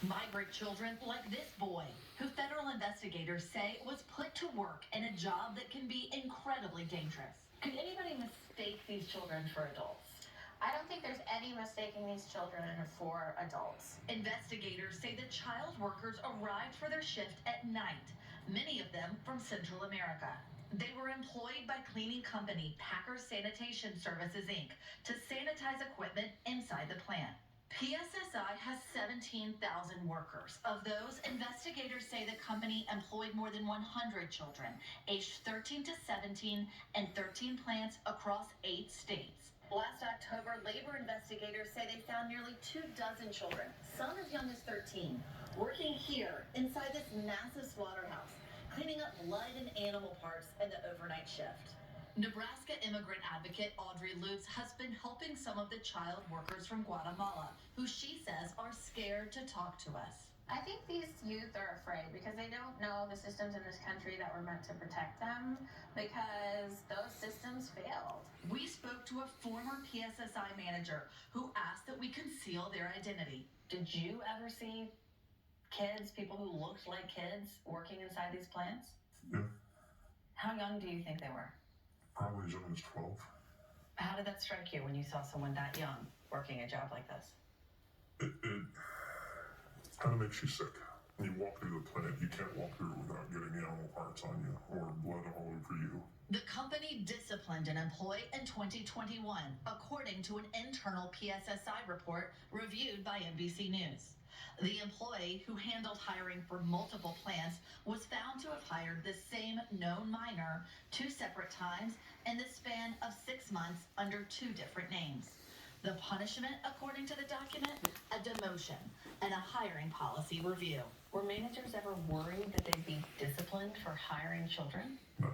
Migrant children like this boy, who federal investigators say was put to work in a job that can be incredibly dangerous. Could anybody mistake these children for adults? I don't think there's any mistaking these children for adults. Investigators say the child workers arrived for their shift at night, many of them from Central America. They were employed by cleaning company Packer Sanitation Services, Inc. to sanitize equipment inside the plant. PSSI has 17,000 workers. Of those, investigators say the company employed more than 100 children, aged 13 to 17, and 13 plants across 8 states. Last October, labor investigators say they found nearly 24 children, some as young as 13, working here inside this massive slaughterhouse, cleaning up blood and animal parts in the overnight shift. Nebraska immigrant advocate Audrey Lutz has been helping some of the child workers from Guatemala, who she says are scared to talk to us. I think these youth are afraid because they don't know the systems in this country that were meant to protect them, because those systems failed. We spoke to a former PSSI manager who asked that we conceal their identity. Did you ever see kids, people who looked like kids, working inside these plants? Yeah. How young do you think they were? Probably as young as 12. How did that strike you when you saw someone that young working a job like this? It kind of makes you sick. When you walk through the plant, you can't walk through it without getting animal parts on you or blood all over you. The company disciplined an employee in 2021, according to an internal PSSI report reviewed by NBC News. The employee, who handled hiring for multiple plants, was found to have hired the same known minor 2 separate times in the span of 6 months under 2 different names. The punishment, according to the document, a demotion and a hiring policy review. Were managers ever worried that they'd be disciplined for hiring children? No.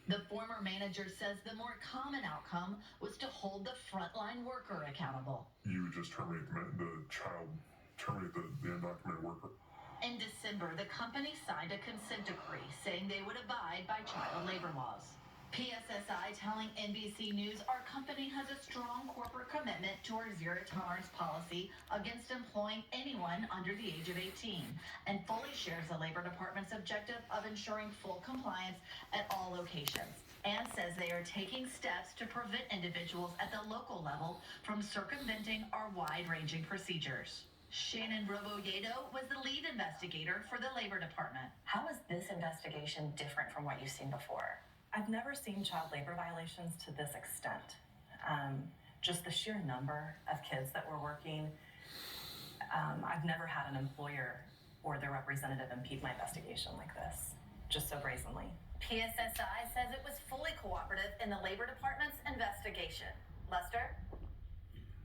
The former manager says the more common outcome was to hold the frontline worker accountable. You would just terminate the undocumented worker. In December, the company signed a consent decree saying they would abide by child labor laws. PSSI telling NBC News our company has a strong corporate commitment to our zero-tolerance policy against employing anyone under the age of 18 and fully shares the Labor Department's objective of ensuring full compliance at all locations, and says they are taking steps to prevent individuals at the local level from circumventing our wide-ranging procedures. Shannon Roboyedo was the lead investigator for the Labor Department. How is this investigation different from what you've seen before? I've never seen child labor violations to this extent. Just the sheer number of kids that were working. I've never had an employer or their representative impede my investigation like this, just so brazenly. PSSI says it was fully cooperative in the Labor Department's investigation. Lester?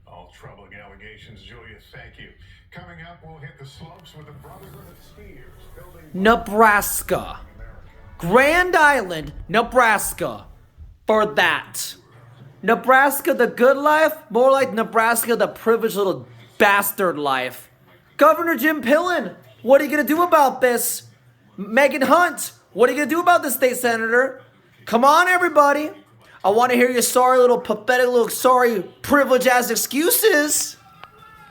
All troubling allegations, Julia, thank you. Coming up, we'll hit the slopes with the Brotherhood of Skiers building Nebraska. Grand Island, Nebraska. For that. Nebraska the good life? More like Nebraska the privileged little bastard life. Governor Jim Pillen, what are you going to do about this? Megan Hunt, what are you going to do about this, state senator? Come on, everybody. I want to hear your sorry little pathetic little sorry privilege ass excuses.